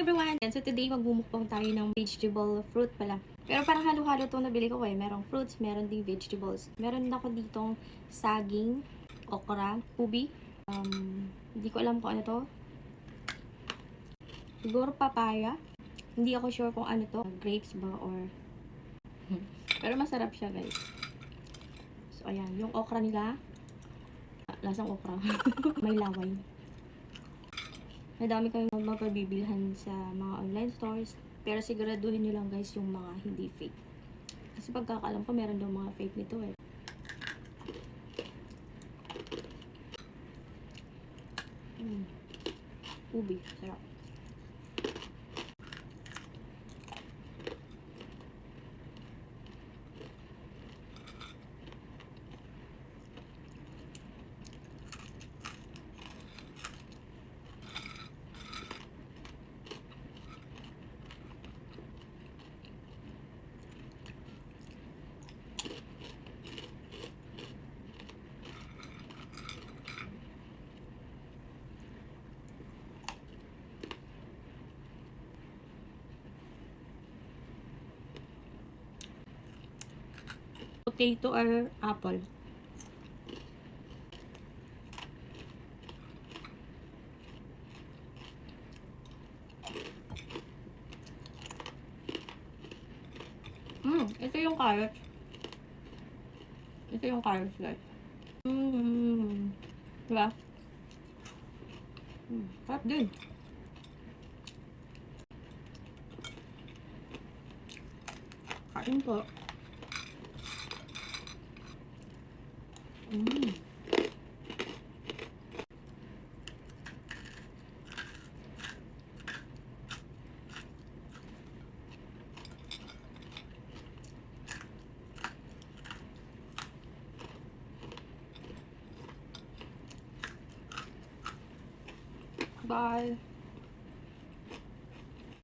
everyone! So today magmumukbang tayo ng vegetable fruit pala. Pero parang halo-halo itong nabili ko eh. Merong fruits, meron ding vegetables. Meron ako ditong saging, okra, ubi. Hindi ko alam kung ano to. Siguro papaya. Hindi ako sure kung ano to. Grapes ba or... Pero masarap siya guys. So ayan, yung okra nila. Lasang okra. May laway. Madami kayong mapabibilhan sa mga online stores. Pero siguraduhin nyo lang guys yung mga hindi fake. Kasi pagkakalam ko meron daw mga fake nito eh. Ubi, sarap. Potato or apple? Ito yung carrot. Ito yung carrot guys. Diba? Sarap din. Kain po. Bye.